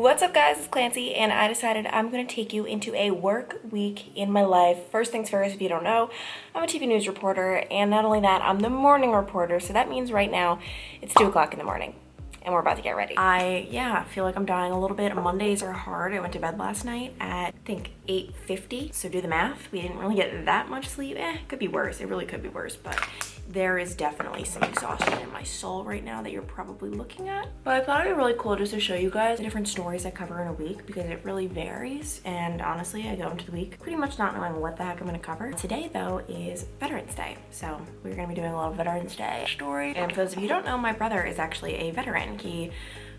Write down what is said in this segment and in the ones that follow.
What's up guys, it's Clancy and I decided I'm going to take you into a work week in my life. First things first, if you don't know, I'm a TV news reporter, and not only that, I'm the morning reporter, so that means right now it's 2 o'clock in the morning and we're about to get ready. I feel like I'm dying a little bit. Mondays are hard. I went to bed last night at I think 8:50, so do the math. We didn't really get that much sleep. Could be worse. It really could be worse, but there is definitely some exhaustion in my soul right now that you're probably looking at. But I thought it'd be really cool just to show you guys the different stories I cover in a week because it really varies. And honestly, I go into the week pretty much not knowing what the heck I'm gonna cover. Today though is Veterans Day. So we're gonna be doing a lot of Veterans Day story. And for those of you who don't know, my brother is actually a veteran. He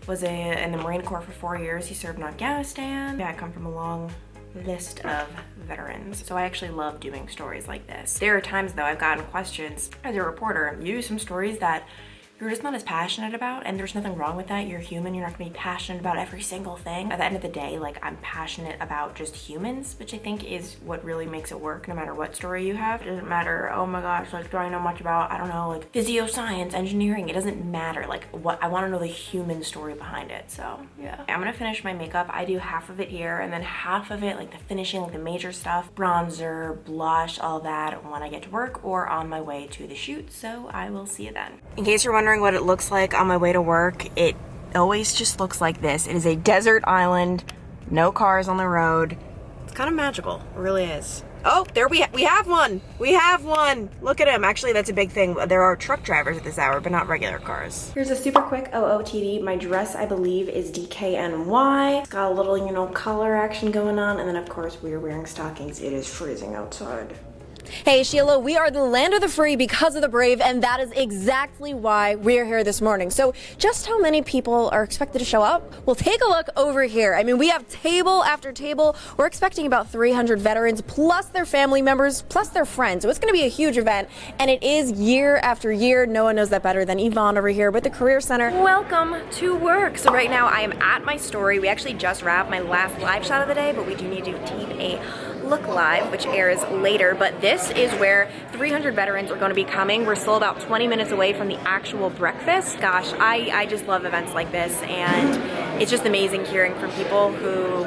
was in the Marine Corps for 4 years. He served in Afghanistan. Yeah, I come from a long list of veterans, so I actually love doing stories like this. There are times though I've gotten questions as a reporter. You do some stories that you're just not as passionate about, and there's nothing wrong with that. You're human. You're not gonna be passionate about every single thing. At the end of the day, like, I'm passionate about just humans, which I think is what really makes it work no matter what story you have. It doesn't matter, oh my gosh, like, do I know much about, I don't know, like physio science, engineering. It doesn't matter. Like, what I want to know the human story behind it. So yeah, I'm gonna finish my makeup. I do half of it here and then half of it, like the finishing, like the major stuff, bronzer, blush, all that, when I get to work or on my way to the shoot. So I will see you then. In case you're wondering what it looks like on my way to work, it always just looks like this. It is a desert island, no cars on the road. It's kind of magical, it really is. Oh, there we have one. We have one. Look at him. Actually, that's a big thing. There are truck drivers at this hour, but not regular cars. Here's a super quick OOTD. My dress, I believe, is DKNY. It's got a little, you know, color action going on, and then of course we are wearing stockings. It is freezing outside. Hey Sheila, we are the land of the free because of the brave, and that is exactly why we're here this morning. So just how many people are expected to show up? Well, take a look over here. I mean, we have table after table. We're expecting about 300 veterans, plus their family members, plus their friends. So it's going to be a huge event, and it is year after year. No one knows that better than Yvonne over here with the Career Center. Welcome to work. So right now I am at my story. We actually just wrapped my last live shot of the day, but we do need to tape a look live, which airs later. But this is where 300 veterans are going to be coming. We're still about 20 minutes away from the actual breakfast. Gosh, I just love events like this, and it's just amazing hearing from people who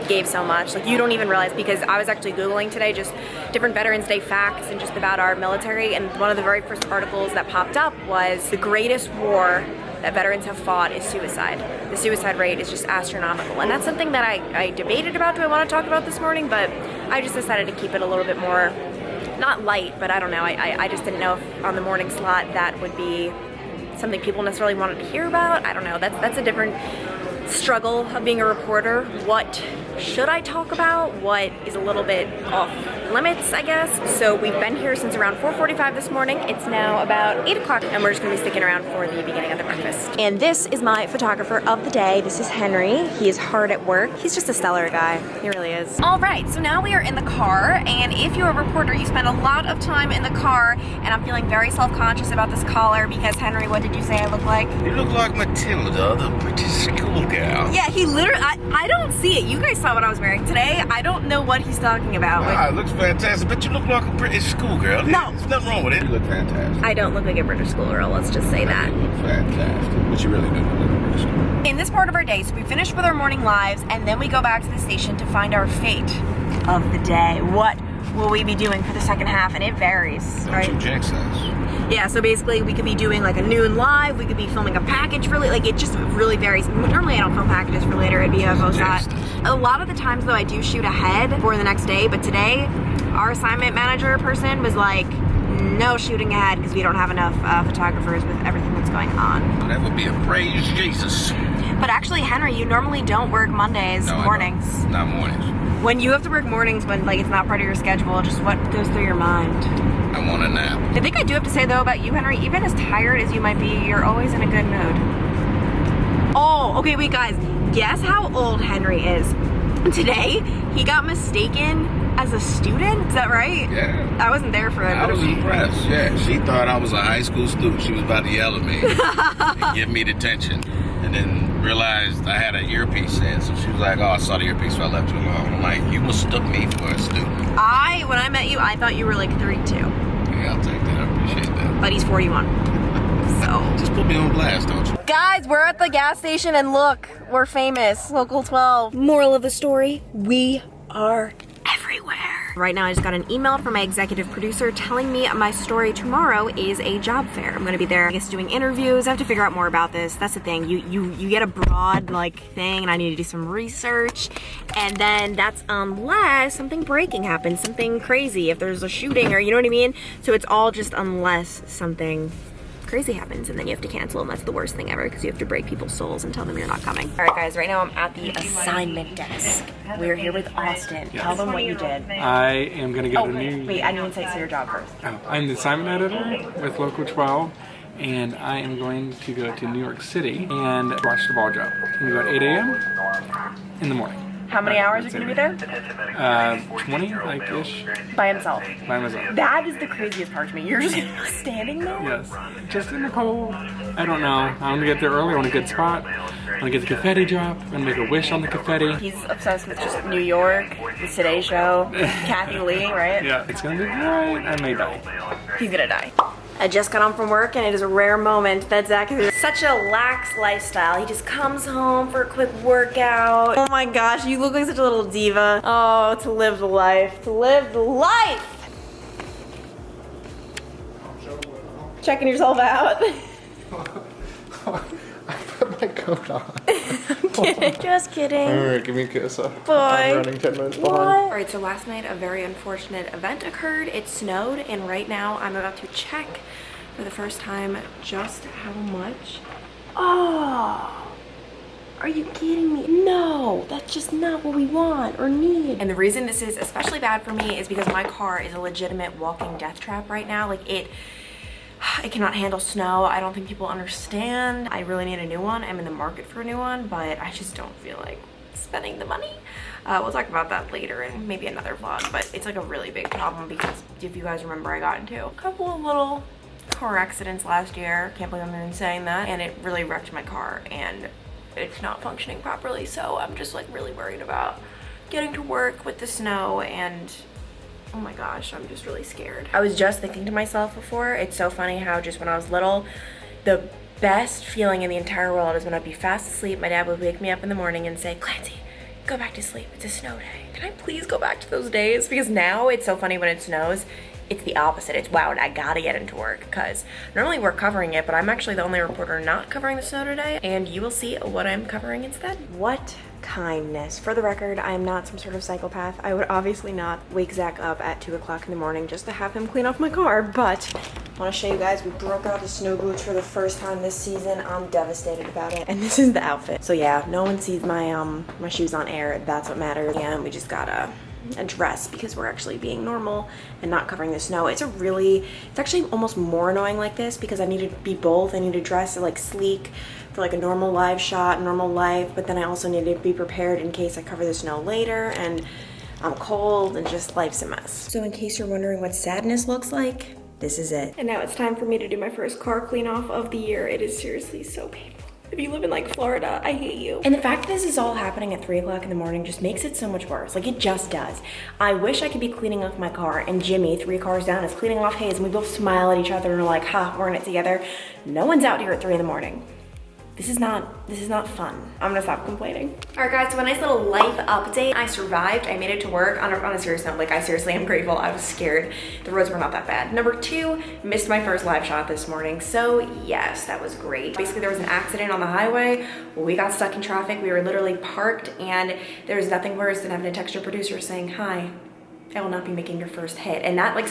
gave so much. Like, you don't even realize, because I was actually Googling today just different Veterans Day facts and just about our military, and one of the very first articles that popped up was the greatest war that veterans have fought is suicide. The suicide rate is just astronomical, and that's something that I debated about, do I want to talk about this morning, but I just decided to keep it a little bit more, not light, but I don't know, I just didn't know if on the morning slot that would be something people necessarily wanted to hear about. I don't know, that's a different struggle of being a reporter. What should I talk about? What is a little bit off limits, I guess? So we've been here since around 4:45 this morning. It's now about 8 o'clock, and we're just gonna be sticking around for the beginning of the breakfast. And this is my photographer of the day. This is Henry. He is hard at work. He's just a stellar guy. He really is. All right, so now we are in the car, and if you're a reporter, you spend a lot of time in the car, and I'm feeling very self-conscious about this collar because, Henry, what did you say I look like? You look like Matilda, the British schoolgirl. Yeah, he literally, I don't see it. You guys saw what I was wearing today. I don't know what he's talking about. It looks fantastic, but you look like a British schoolgirl. No. There's nothing wrong with it. You look fantastic. I don't look like a British schoolgirl, let's just say that. You look fantastic, but you really do look like a British schoolgirl. In this part of our day, so we finish with our morning lives, and then we go back to the station to find our fate of the day. What will we be doing for the second half? And it varies, Don't right? you jinx us. Yeah, so basically we could be doing like a noon live, we could be filming a package for, like, it just really varies. Normally I don't film packages for later, it'd be a post-shot. A lot of the times though I do shoot ahead for the next day, but today our assignment manager person was like, no shooting ahead because we don't have enough photographers with everything that's going on. That would be a praise Jesus. But actually, Henry, you normally don't work Mondays mornings. Not mornings. When you have to work mornings, when like it's not part of your schedule, just what goes through your mind? I want a nap. I think I do have to say though about you, Henry, even as tired as you might be, you're always in a good mood. Oh, okay, wait guys, guess how old Henry is? Today, he got mistaken as a student, is that right? Yeah. I wasn't there for it. I was impressed, yeah. She thought I was a high school student. She was about to yell at me and give me detention. And then realized I had an earpiece in, so she was like, oh, I saw the earpiece, so I left you alone. I'm like, you mistook me for a student. When I met you, I thought you were like 32. Yeah, I'll take that, I appreciate that. But he's 41. So Just put me on blast, don't you? guys, we're at the gas station and look, we're famous. Local 12. Moral of the story, we are everywhere. Right now I just got an email from my executive producer telling me my story tomorrow is a job fair. I'm gonna be there, I guess, doing interviews. I have to figure out more about this. That's the thing. You get a broad like thing and I need to do some research. And then that's unless something breaking happens, something crazy, if there's a shooting or you know what I mean? So it's all just unless something crazy happens and then you have to cancel, and that's the worst thing ever because you have to break people's souls and tell them you're not coming. All right guys, right now I'm at the assignment desk. We're here with Austin. Tell them what you did. I am going to go to New Wait, I need to say your job first. I'm the assignment editor with Local 12, and I am going to go to New York City and watch the ball drop. I'm going to go at 8 a.m. in the morning. How many hours are you going to be there? 20, like-ish, By himself. by myself. That is the craziest part to me. You're just standing there? Yes. Just in the cold. I don't know. I'm going to get there early. I want a good spot. I'm going to get the confetti drop. I'm going to make a wish on the confetti. He's obsessed with just New York, the Today Show, Kathy Lee, right? Yeah, it's going to be great. I may die. He's gonna die. I just got home from work and it is a rare moment that Zach is such a lax lifestyle. He just comes home for a quick workout. Oh my gosh, you look like such a little diva. Oh, to live the life, to live the life. Checking yourself out. I put my coat on. I'm kidding, just kidding. Alright, give me a kiss. I'm Boy. running 10 minutes What? behind. All right, so last night a very unfortunate event occurred. It snowed, and right now I'm about to check for the first time just how much. Oh, are you kidding me? No, that's just not what we want or need. And the reason this is especially bad for me is because my car is a legitimate walking death trap right now. Like it cannot handle snow. I don't think people understand. I really need a new one. I'm in the market for a new one, but I just don't feel like spending the money. We'll talk about that later in maybe another vlog, but it's like a really big problem because if you guys remember, I got into a couple of little car accidents last year. Can't believe I'm even saying that. And it really wrecked my car and it's not functioning properly. So I'm just like really worried about getting to work with the snow, and oh my gosh, I'm just really scared. I was just thinking to myself before, it's so funny how just when I was little, the best feeling in the entire world is when I'd be fast asleep, my dad would wake me up in the morning and say, Clancy, go back to sleep, it's a snow day. Can I please go back to those days? Because now it's so funny when it snows, it's the opposite. It's wow, I gotta get into work because normally we're covering it, but I'm actually the only reporter not covering the snow today, and you will see what I'm covering instead. What kindness. For the record, I am not some sort of psychopath. I would obviously not wake Zach up at 2 o'clock in the morning just to have him clean off my car, but I want to show you guys, we broke out the snow boots for the first time this season. I'm devastated about it, and this is the outfit. So yeah, no one sees my my shoes on air. That's what matters. And we just got a dress because we're actually being normal and not covering the snow. It's actually almost more annoying like this because I need to be both. I need to dress like sleek for like a normal live shot, normal life, but then I also need to be prepared in case I cover the snow later and I'm cold and just life's a mess. So in case you're wondering what sadness looks like, this is it. And now it's time for me to do my first car clean off of the year. It is seriously so painful. If you live in like Florida, I hate you. And the fact that this is all happening at 3 o'clock in the morning just makes it so much worse. Like it just does. I wish I could be cleaning off my car and Jimmy, 3 cars down, is cleaning off his and we both smile at each other and are like, ha, we're in it together. No one's out here at 3 in the morning. This is not fun. I'm gonna stop complaining. All right guys, so a nice little life update. I survived, I made it to work. On a serious note, like I seriously am grateful. I was scared. The roads were not that bad. Number 2, missed my first live shot this morning. So yes, that was great. Basically there was an accident on the highway. We got stuck in traffic. We were literally parked and there's nothing worse than having to text your producer saying, hi, I will not be making your first hit. And that like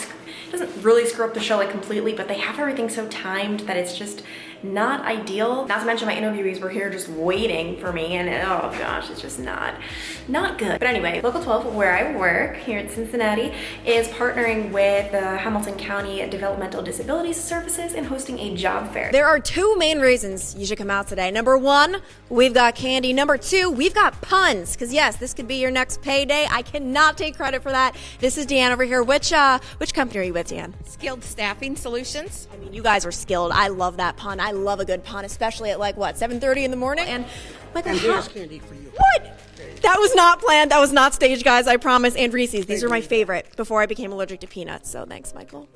doesn't really screw up the show like completely, but they have everything so timed that it's just not ideal. Not to mention my interviewees were here just waiting for me and oh gosh, it's just not good. But anyway, Local 12, where I work here in Cincinnati, is partnering with the Hamilton County Developmental Disabilities Services and hosting a job fair. There are 2 main reasons you should come out today. Number 1, we've got candy. Number 2, we've got puns. Because yes, this could be your next payday. I cannot take credit for that. This is Deanne over here. Which company are you with, Deanne? Skilled Staffing Solutions. I mean, you guys are skilled. I love that pun. I love a good pun, especially at like what, 7:30 in the morning. And Michael, And there's candy for you. What? That was not planned. That was not staged, guys. I promise. And Reese's. These are my favorite before I became allergic to peanuts. So thanks, Michael.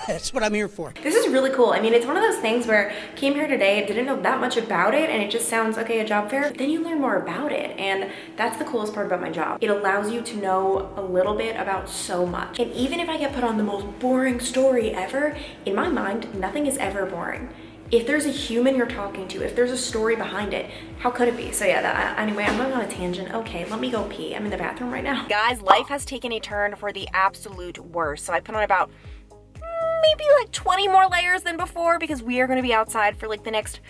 That's what I'm here for. This is really cool. I mean, it's one of those things where I came here today, didn't know that much about it, and it just sounds, okay, a job fair. Then you learn more about it, and that's the coolest part about my job. It allows you to know a little bit about so much. And even if I get put on the most boring story ever, in my mind, nothing is ever boring. If there's a human you're talking to, if there's a story behind it, how could it be? So yeah, anyway, I'm going on a tangent. Okay, let me go pee. I'm in the bathroom right now. Guys, life has taken a turn for the absolute worst. So I put on about maybe like 20 more layers than before because we are going to be outside for like the next,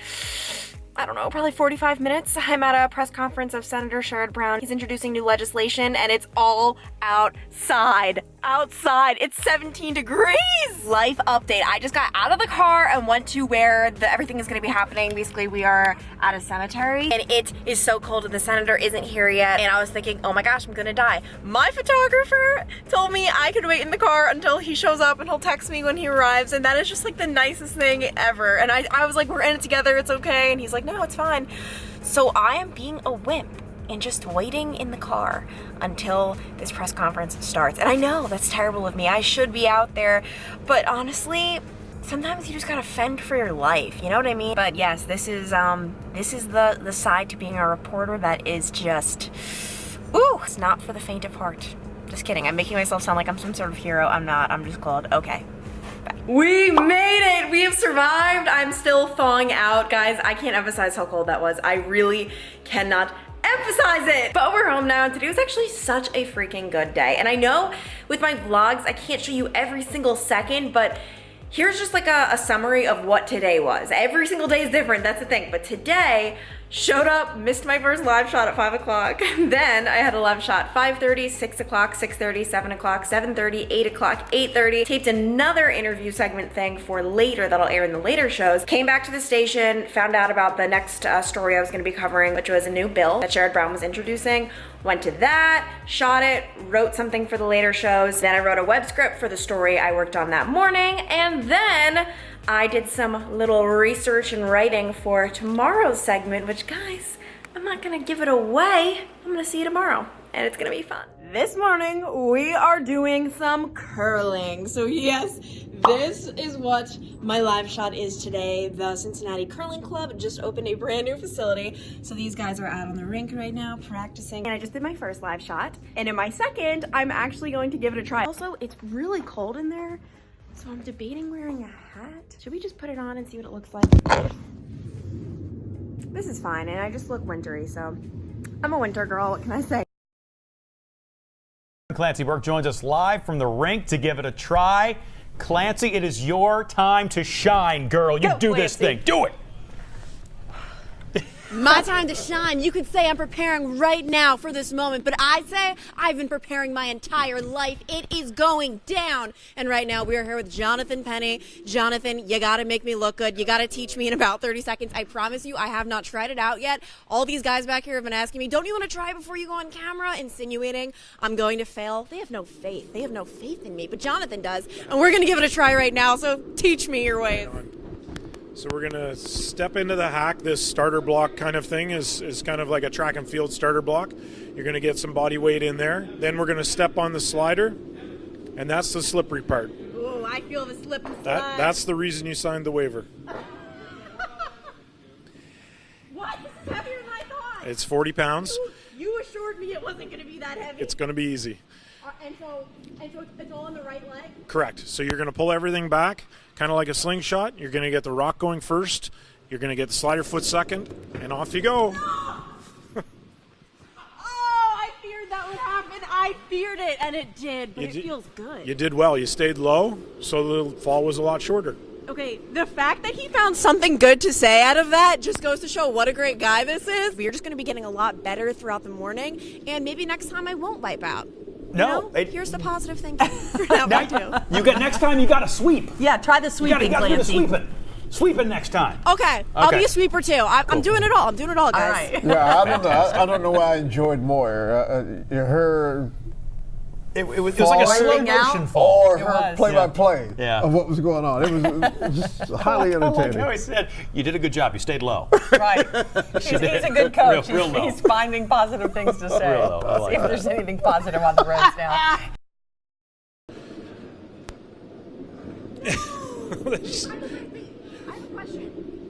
I don't know, probably 45 minutes. I'm at a press conference of Senator Sherrod Brown. He's introducing new legislation and it's all outside. Outside, it's 17 degrees. Life update. I just got out of the car and went to where everything is going to be happening. Basically, we are at a cemetery and it is so cold and the senator isn't here yet. And I was thinking, oh my gosh, I'm going to die. My photographer told me I could wait in the car until he shows up and he'll text me when he arrives. And that is just like the nicest thing ever. And I was like, we're in it together. It's okay. And he's like, no, it's fine. So I am being a wimp and just waiting in the car until this press conference starts. And I know that's terrible of me. I should be out there, but honestly, sometimes you just gotta fend for your life. You know what I mean? But yes, this is the side to being a reporter that is just, ooh, it's not for the faint of heart. Just kidding. I'm making myself sound like I'm some sort of hero. I'm not. I'm just cold. Okay. We made it! We have survived! I'm still thawing out. Guys, I can't emphasize how cold that was. I really cannot emphasize it. But we're home now and today was actually such a freaking good day. And I know with my vlogs, I can't show you every single second, but here's just like a summary of what today was. Every single day is different, that's the thing. But today, showed up, missed my first live shot at 5 o'clock. Then I had a live shot 5:30, 6 o'clock, 6:30, 7 o'clock, 7:30, 8 o'clock, 8:30. Taped another interview segment thing for later that'll air in the later shows. Came back to the station, found out about the next story I was gonna be covering, which was a new bill that Sherrod Brown was introducing. Went to that, shot it, wrote something for the later shows. Then I wrote a web script for the story I worked on that morning. And then I did some little research and writing for tomorrow's segment, which guys, I'm not gonna give it away. I'm gonna see you tomorrow and it's gonna be fun. This morning, we are doing some curling. So yes, this is what my live shot is today. The Cincinnati Curling Club just opened a brand new facility. So these guys are out on the rink right now practicing. And I just did my first live shot. And in my second, I'm actually going to give it a try. Also, it's really cold in there. So I'm debating wearing a hat. Should we just put it on and see what it looks like? This is fine, and I just look wintry, so I'm a winter girl, what can I say? Clancy Burke joins us live from the rink to give it a try. Clancy, it is your time to shine, girl. You do this thing. Do it. My time to shine. You could say I'm preparing right now for this moment, but I say I've been preparing my entire life. It is going down. And right now we are here with Jonathan Penny. Jonathan, you gotta make me look good. You gotta teach me in about 30 seconds. I promise you, I have not tried it out yet. All these guys back here have been asking me, don't you want to try before you go on camera? Insinuating I'm going to fail. They have no faith. They have no faith in me, but Jonathan does. And we're gonna give it a try right now, so teach me your ways. So we're going to step into the hack. This starter block kind of thing is kind of like a track and field starter block. You're going to get some body weight in there. Then we're going to step on the slider, and that's the slippery part. Ooh, I feel the slip and slide. That's the reason you signed the waiver. What? This is heavier than I thought. It's 40 pounds. You assured me it wasn't going to be that heavy. It's going to be easy. And so it's all on the right leg? Correct. So you're going to pull everything back, kind of like a slingshot. You're going to get the rock going first. You're going to get the slider foot second, and off you go. Oh, I feared that would happen. I feared it, and it did, but it feels good. You did well. You stayed low, so the fall was a lot shorter. Okay, the fact that he found something good to say out of that just goes to show what a great guy this is. We're just going to be getting a lot better throughout the morning, and maybe next time I won't wipe out. No. Here's the positive thinking. Next time you got to sweep. Yeah, try the sweeping, You got to do the Clancy. sweeping. Sweep it next time. Okay, I'll be a sweeper too. I'm doing it all. I'm doing it all, guys. All right. Yeah, I don't know. I don't know what I enjoyed more. Her It was like a slow Falling motion out? fall. Or her play-by-play Yeah. of what was going on. It was just highly I like entertaining. how he said, "You did a good job. You stayed low." Right. He's a good coach. Real low. He's finding positive things to say. Real low. I Let's like see if that. there's anything positive on the roads now.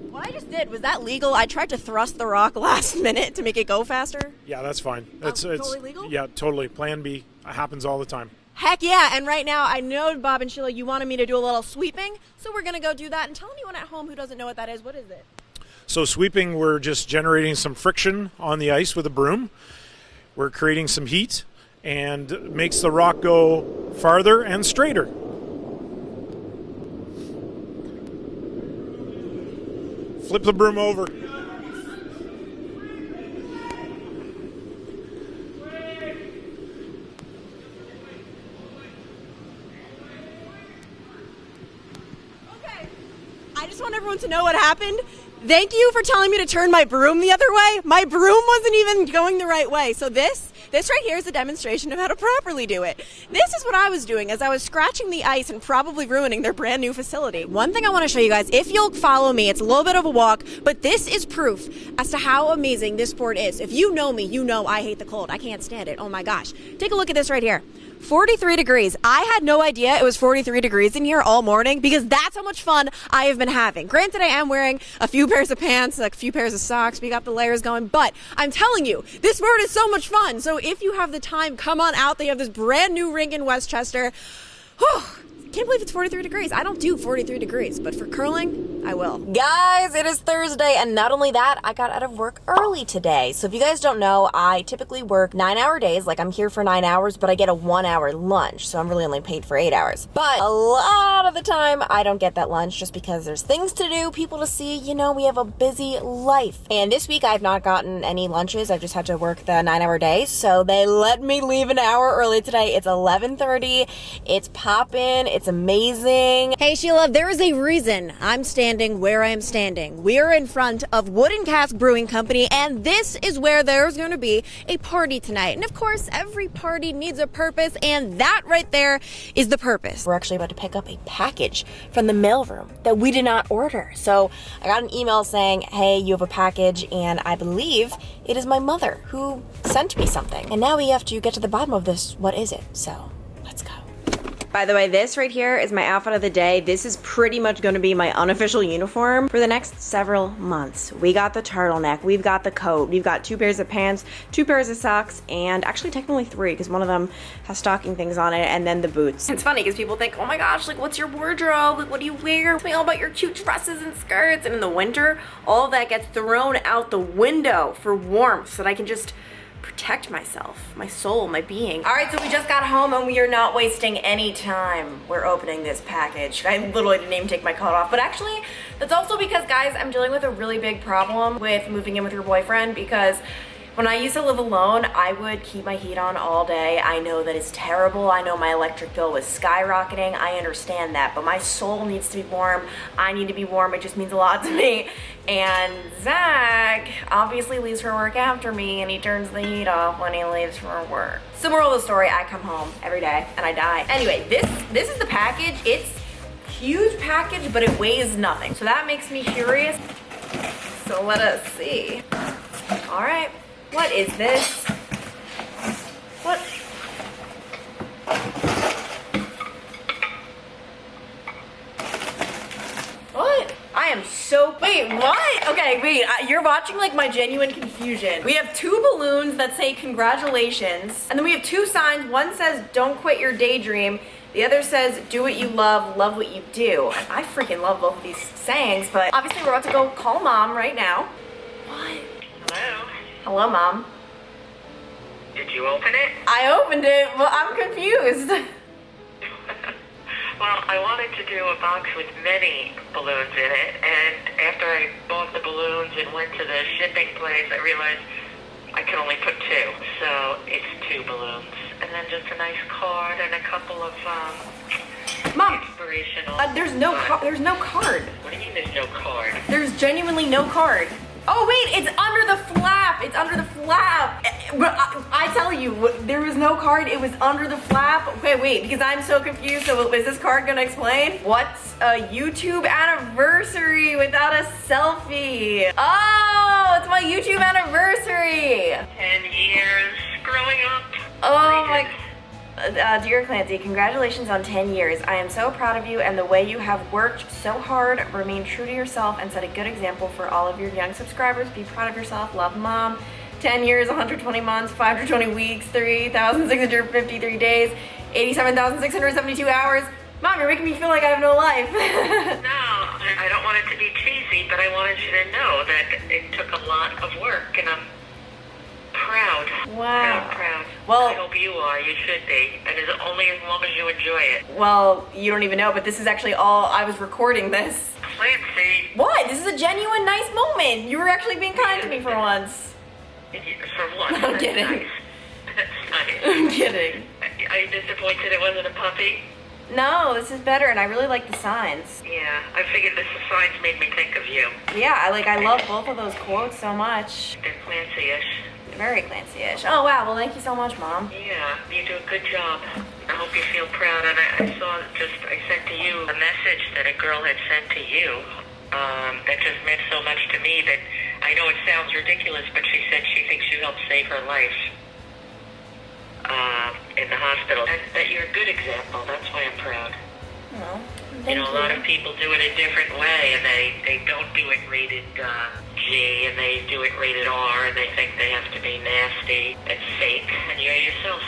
What I just did, was that legal? I tried to thrust the rock last minute to make it go faster. Yeah, that's fine. It's totally legal? Yeah, totally. Plan B happens all the time. Heck yeah, and right now I know, Bob and Sheila, you wanted me to do a little sweeping, so we're going to go do that. And tell anyone at home who doesn't know what that is, what is it? So sweeping, we're just generating some friction on the ice with a broom. We're creating some heat and makes the rock go farther and straighter. Flip the broom over. Okay, I just want everyone to know what happened. Thank you for telling me to turn my broom the other way. My broom wasn't even going the right way. So this right here is a demonstration of how to properly do it. This is what I was doing as I was scratching the ice and probably ruining their brand new facility. One thing I want to show you guys, if you'll follow me, it's a little bit of a walk, but this is proof as to how amazing this sport is. If you know me, you know I hate the cold. I can't stand it. Oh my gosh. Take a look at this right here. 43 degrees. I had no idea it was 43 degrees in here all morning because that's how much fun I have been having. Granted, I am wearing a few pairs of pants, like a few pairs of socks. We got the layers going, but I'm telling you, this sport is so much fun. So if you have the time, come on out. They have this brand new rink in Westchester. Whew. Can't believe it's 43 degrees. I don't do 43 degrees, but for curling, I will. Guys, it is Thursday, and not only that, I got out of work early today. So if you guys don't know, I typically work 9-hour days, like I'm here for 9 hours, but I get a 1-hour lunch, so I'm really only paid for 8 hours. But a lot of the time, I don't get that lunch just because there's things to do, people to see, you know, we have a busy life. And this week, I've not gotten any lunches. I've just had to work the 9-hour days, so they let me leave an hour early today. It's 11:30. It's poppin'. It's amazing. Hey Sheila, there is a reason I'm standing where I am standing. We are in front of Wooden Cask Brewing Company, and this is where there's going to be a party tonight. And of course, every party needs a purpose, and that right there is the purpose. We're actually about to pick up a package from the mailroom that we did not order. So I got an email saying, hey, you have a package, and I believe it is my mother who sent me something. And now we have to get to the bottom of this. What is it? So let's go. By the way, this right here is my outfit of the day. This is pretty much going to be my unofficial uniform for the next several months. We got the turtleneck, we've got the coat, we've got 2 pairs of pants, 2 pairs of socks, and actually technically 3 because one of them has stocking things on it, and then the boots. It's funny because people think, oh my gosh, like what's your wardrobe? Like what do you wear? Tell me all about your cute dresses and skirts. And in the winter, all of that gets thrown out the window for warmth so that I can just protect myself, my soul, my being. All right, so we just got home and we are not wasting any time. We're opening this package. I literally didn't even take my coat off, but actually that's also because, guys, I'm dealing with a really big problem with moving in with your boyfriend because when I used to live alone, I would keep my heat on all day. I know that it's terrible. I know my electric bill was skyrocketing. I understand that, but my soul needs to be warm. I need to be warm. It just means a lot to me. And Zach obviously leaves for work after me, and he turns the heat off when he leaves for work. So moral of the story, I come home every day and I die. Anyway, this is the package. It's a huge package, but it weighs nothing. So that makes me curious. So let us see. All right. What is this? What? What? I am so... Wait, what? Okay, wait. You're watching like my genuine confusion. We have 2 balloons that say congratulations. And then we have 2 signs. One says don't quit your daydream. The other says do what you love what you do. And I freaking love both of these sayings, but obviously we're about to go call Mom right now. What? Hello? Hello, Mom. Did you open it? I opened it, but I'm confused. Well, I wanted to do a box with many balloons in it, and after I bought the balloons and went to the shipping place, I realized I could only put 2. So it's 2 balloons, and then just a nice card and a couple of Mom, inspirational. there's no card. What do you mean there's no card? There's genuinely no card. Oh wait, it's under the flap. It's under the flap. But I tell you, there was no card. It was under the flap. Okay, wait, because I'm so confused. So is this card gonna explain? What's a YouTube anniversary without a selfie? Oh, it's my YouTube anniversary. 10 years growing up. Oh my. Dear Clancy, congratulations on 10 years. I am so proud of you and the way you have worked so hard, remain true to yourself, and set a good example for all of your young subscribers. Be proud of yourself. Love, Mom. 10 years, 120 months, 520 weeks, 3,653 days, 87,672 hours. Mom, you're making me feel like I have no life. No, I don't want it to be cheesy, but I wanted you to know that it took a lot of work, and I'm proud. Wow. Proud. Well, I hope you are. You should be. And it's only as long as you enjoy it. Well, you don't even know, but this is actually all, I was recording this. Clancy. What? This is a genuine nice moment. You were actually being kind to me for once. For once. I'm kidding. Nice. That's nice. I'm kidding. Are you disappointed it wasn't a puppy? No, this is better, and I really like the signs. Yeah, I figured the signs made me think of you. Yeah, I love both of those quotes so much. They're Clancy-ish. Very Clancy-ish. Oh wow, well thank you so much, Mom. Yeah, you do a good job. I hope you feel proud. And I sent to you a message that a girl had sent to you that just meant so much to me that I know it sounds ridiculous, but she said she thinks you helped save her life in the hospital. And that you're a good example. That's why I'm proud. Well, you know, a lot of people do it a different way, and they don't do it rated G, and they do it rated R, and they think they have to be nasty and fake, and you're yourself.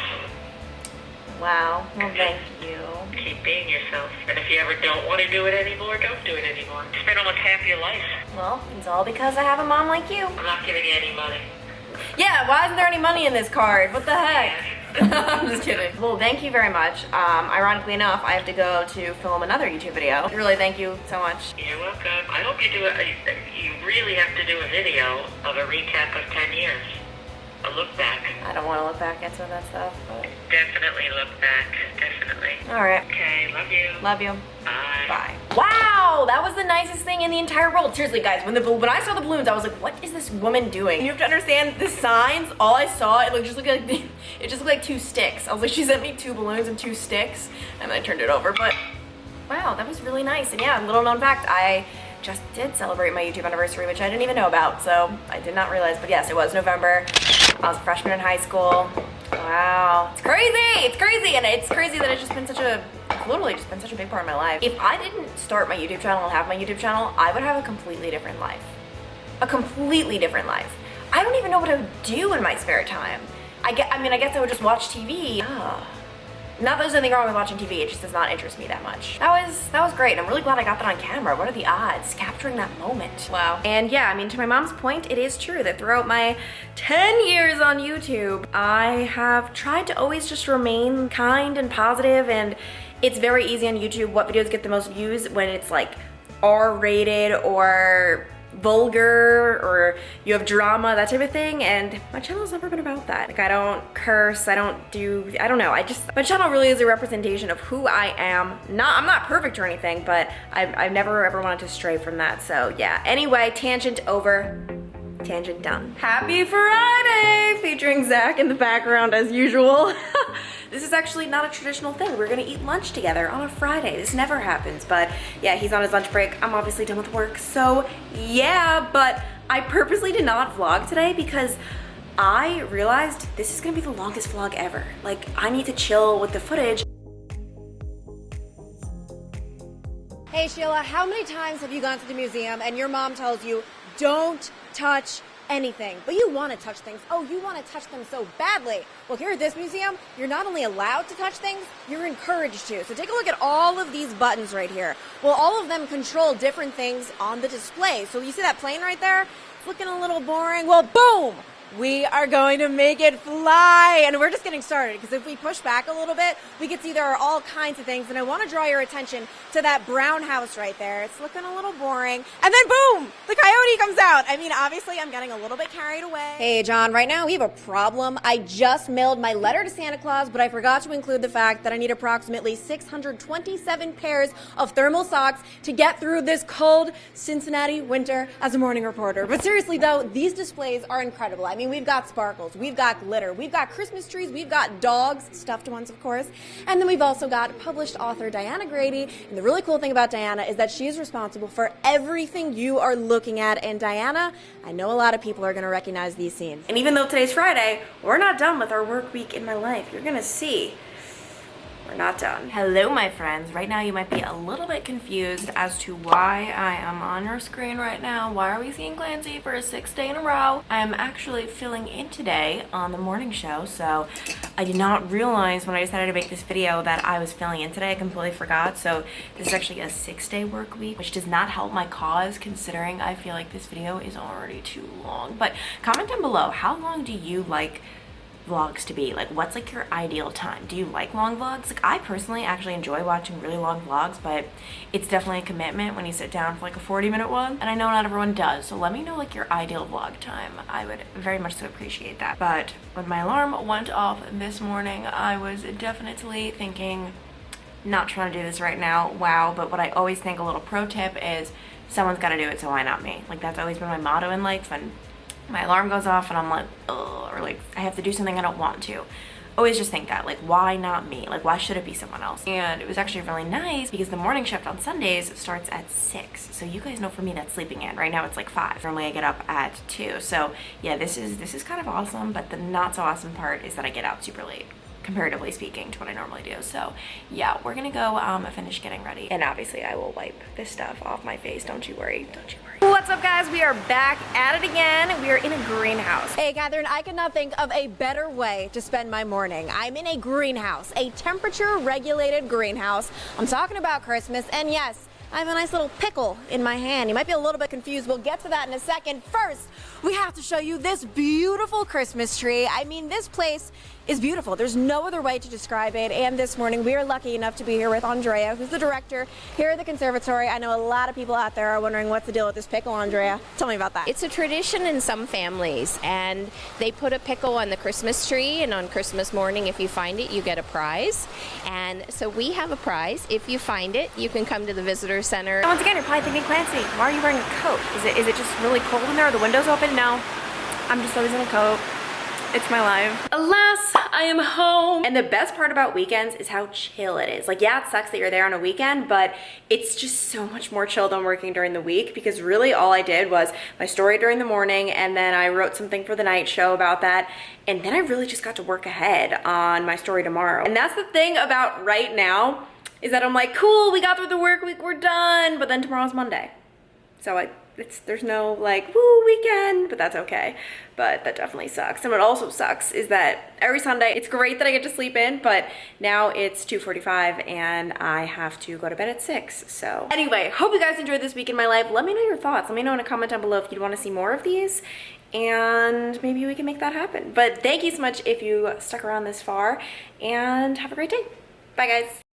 Wow, well thank you. Keep being yourself. And if you ever don't want to do it anymore, don't do it anymore. Spend almost half your life. Well, it's all because I have a mom like you. I'm not giving you any money. Yeah, why isn't there any money in this card? What the heck? I'm just kidding. Well, thank you very much. Ironically enough, I have to go to film another YouTube video. Really, thank you so much. You're welcome. I hope you do it. You really have to do a video of a recap of 10 years. A look back. I don't want to look back at some of that stuff, but... Definitely look back. Definitely. Alright. Okay, love you. Love you. Bye. Bye. Wow, that was the nicest thing in the entire world. Seriously, guys, when I saw the balloons, I was like, what is this woman doing? You have to understand the signs. All I saw, it just looked like two sticks. I was like, she sent me 2 balloons and 2 sticks, and I turned it over. But wow, that was really nice. And yeah, little known fact, I just did celebrate my YouTube anniversary, which I didn't even know about, so I did not realize. But yes, it was November. I was a freshman in high school. Wow, it's crazy. It's crazy, and it's crazy that it's just been literally just been such a big part of my life. If I didn't start my YouTube channel and have my YouTube channel, I would have a completely different life. A completely different life. I don't even know what I would do in my spare time. I guess I would just watch TV. Not that there's anything wrong with watching TV, it just does not interest me that much. That was great, and I'm really glad I got that on camera. What are the odds? Capturing that moment. Wow. And yeah, I mean, to my mom's point, it is true that throughout my 10 years on YouTube, I have tried to always just remain kind and positive, and it's very easy on YouTube what videos get the most views when it's like R-rated or vulgar or you have drama, that type of thing, and my channel's never been about that. Like, I don't curse, I don't know, my channel really is a representation of who I am. I'm not perfect or anything, but I've never ever wanted to stray from that. So yeah, anyway, tangent over, tangent done. Happy Friday, featuring Zach in the background as usual. This is actually not a traditional thing. We're gonna eat lunch together on a Friday. This never happens, but yeah, he's on his lunch break. I'm obviously done with work, so yeah, but I purposely did not vlog today because I realized this is gonna be the longest vlog ever. Like, I need to chill with the footage. Hey Sheila, how many times have you gone to the museum and your mom tells you, don't touch anything, but you want to touch things? Oh, you want to touch them so badly. Well, here at this museum, you're not only allowed to touch things, you're encouraged to. So take a look at all of these buttons right here. Well, all of them control different things on the display. So you see that plane right there? It's looking a little boring. Well, boom! We are going to make it fly, and we're just getting started, because if we push back a little bit, we could see there are all kinds of things, and I want to draw your attention to that brown house right there. It's looking a little boring, and then boom, the coyote comes out. I mean, obviously, I'm getting a little bit carried away. Hey, John, right now we have a problem. I just mailed my letter to Santa Claus, but I forgot to include the fact that I need approximately 627 pairs of thermal socks to get through this cold Cincinnati winter as a morning reporter. But seriously, though, these displays are incredible. I mean, we've got sparkles, we've got glitter, we've got Christmas trees, we've got dogs, stuffed ones, of course, and then we've also got published author Diana Grady. And the really cool thing about Diana is that she is responsible for everything you are looking at. And Diana, I know a lot of people are going to recognize these scenes. And even though today's Friday, we're not done with our work week in my life. You're gonna see. We're not done. Hello, my friends. Right now, you might be a little bit confused as to why I am on your screen right now. Why are we seeing Clancy for a 6th day in a row? I am actually filling in today on the morning show, so I did not realize when I decided to make this video that I was filling in today. I completely forgot. So this is actually a 6-day work week, which does not help my cause, considering I feel like this video is already too long. But comment down below, how long do you like vlogs to be? Like, what's like your ideal time? Do you like long vlogs? Like, I personally actually enjoy watching really long vlogs, but it's definitely a commitment when you sit down for like a 40-minute one, and I know not everyone does. So let me know like your ideal vlog time. I would very much so appreciate that. But when my alarm went off this morning, I was definitely thinking, not trying to do this right now, wow. But what I always think, a little pro tip, is someone's got to do it, so why not me? Like, that's always been my motto in life. And my alarm goes off and I'm like, ugh, or like I have to do something I don't want to. Always just think that, like, why not me? Like, why should it be someone else? And it was actually really nice because the morning shift on Sundays starts at 6. So you guys know, for me, that's sleeping in. Right now it's like 5. Normally I get up at 2. So yeah, this is kind of awesome, but the not so awesome part is that I get out super late, comparatively speaking, to what I normally do. So yeah, we're gonna go finish getting ready, and obviously I will wipe this stuff off my face. Don't you worry, don't you worry. What's up, guys? We are back at it again. We are in a greenhouse. Hey, Catherine, I could not think of a better way to spend my morning. I'm in a greenhouse, a temperature-regulated greenhouse. I'm talking about Christmas, and yes, I have a nice little pickle in my hand. You might be a little bit confused. We'll get to that in a second. First, we have to show you this beautiful Christmas tree. I mean, this place is beautiful. There's no other way to describe it. And this morning, we are lucky enough to be here with Andrea, who's the director here at the conservatory. I know a lot of people out there are wondering what's the deal with this pickle, Andrea. Tell me about that. It's a tradition in some families, and they put a pickle on the Christmas tree, and on Christmas morning, if you find it, you get a prize. And so we have a prize. If you find it, you can come to the visitor center. And once again, you're probably thinking, Clancy, why are you wearing a coat? Is it just really cold in there? Are the windows open? No, I'm just always in a coat. It's my life. Alas, I am home. And the best part about weekends is how chill it is. Like, yeah, it sucks that you're there on a weekend, but it's just so much more chill than working during the week, because really all I did was my story during the morning, and then I wrote something for the night show about that, and then I really just got to work ahead on my story tomorrow. And that's the thing about right now, is that I'm like, cool, we got through the work week, we're done, but then tomorrow's Monday. So there's no like, woo, weekend, but that's okay. But that definitely sucks. And what also sucks is that every Sunday, it's great that I get to sleep in, but now it's 2:45 and I have to go to bed at 6. So anyway, hope you guys enjoyed this week in my life. Let me know your thoughts. Let me know in a comment down below if you'd want to see more of these, and maybe we can make that happen. But thank you so much if you stuck around this far, and have a great day. Bye, guys.